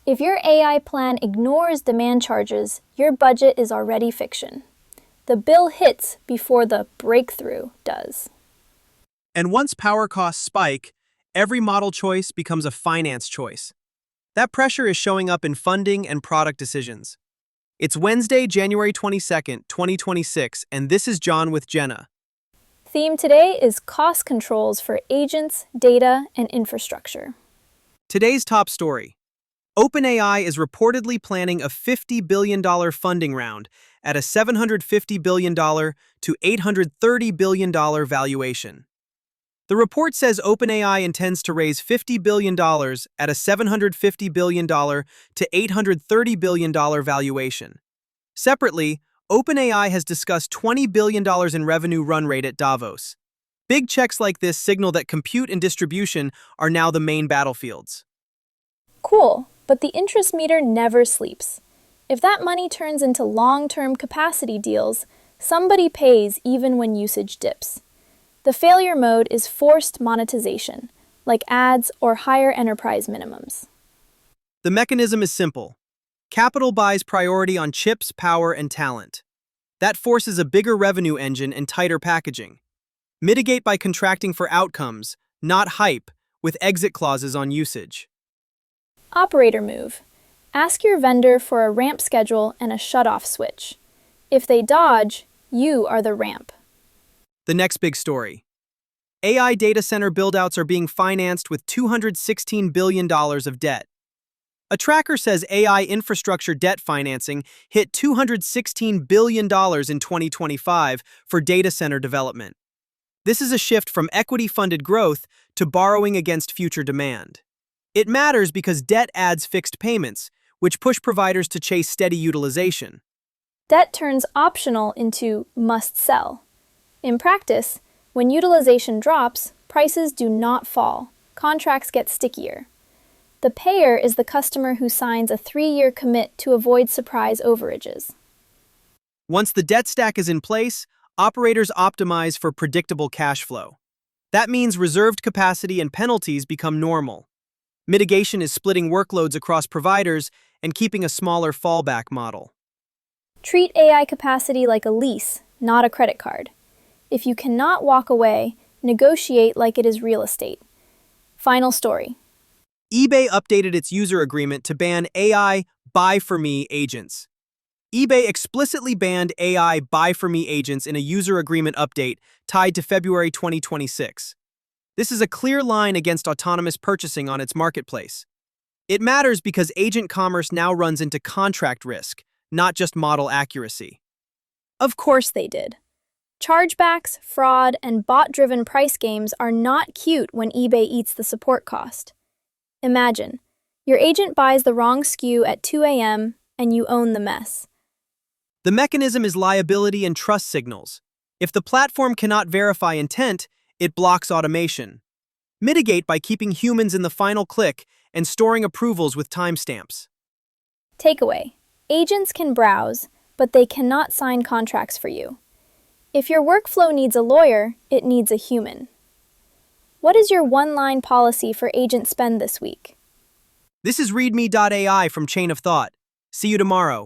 If your AI plan ignores demand charges, your budget is already fiction. The bill hits before the breakthrough does. And once power costs spike, every model choice becomes a finance choice. That pressure is showing up in funding and product decisions. It's Wednesday, January 22nd, 2026, and this is John with Jenna. Theme today is cost controls for agents, data, and infrastructure. Today's top story. OpenAI is reportedly planning a $50 billion funding round at a $750 billion to $830 billion valuation. The report says OpenAI intends to raise $50 billion at a $750 billion to $830 billion valuation. Separately, OpenAI has discussed $20 billion in revenue run rate at Davos. Big checks like this signal that compute and distribution are now the main battlefields. Cool, but the interest meter never sleeps. If that money turns into long-term capacity deals, somebody pays even when usage dips. The failure mode is forced monetization, like ads or higher enterprise minimums. The mechanism is simple. Capital buys priority on chips, power, and talent. That forces a bigger revenue engine and tighter packaging. Mitigate by contracting for outcomes, not hype, with exit clauses on usage. Operator move. Ask your vendor for a ramp schedule and a shut-off switch. If they dodge, you are the ramp. The next big story. AI data center buildouts are being financed with $216 billion of debt. A tracker says AI infrastructure debt financing hit $216 billion in 2025 for data center development. This is a shift from equity-funded growth to borrowing against future demand. It matters because debt adds fixed payments, which push providers to chase steady utilization. Debt turns optional into must sell. In practice, when utilization drops, prices do not fall. Contracts get stickier. The payer is the customer who signs a 3-year commit to avoid surprise overages. Once the debt stack is in place, operators optimize for predictable cash flow. That means reserved capacity and penalties become normal. Mitigation is splitting workloads across providers and keeping a smaller fallback model. Treat AI capacity like a lease, not a credit card. If you cannot walk away, negotiate like it is real estate. Final story. eBay updated its user agreement to ban AI Buy For Me agents. eBay explicitly banned AI Buy For Me agents in a user agreement update tied to February 2026. This is a clear line against autonomous purchasing on its marketplace. It matters because agent commerce now runs into contract risk, not just model accuracy. Of course they did. Chargebacks, fraud, and bot-driven price games are not cute when eBay eats the support cost. Imagine, your agent buys the wrong SKU at 2 a.m. and you own the mess. The mechanism is liability and trust signals. If the platform cannot verify intent, it blocks automation. Mitigate by keeping humans in the final click and storing approvals with timestamps. Takeaway. Agents can browse, but they cannot sign contracts for you. If your workflow needs a lawyer, it needs a human. What is your one-line policy for agent spend this week? This is readme.ai from Chain of Thought. See you tomorrow.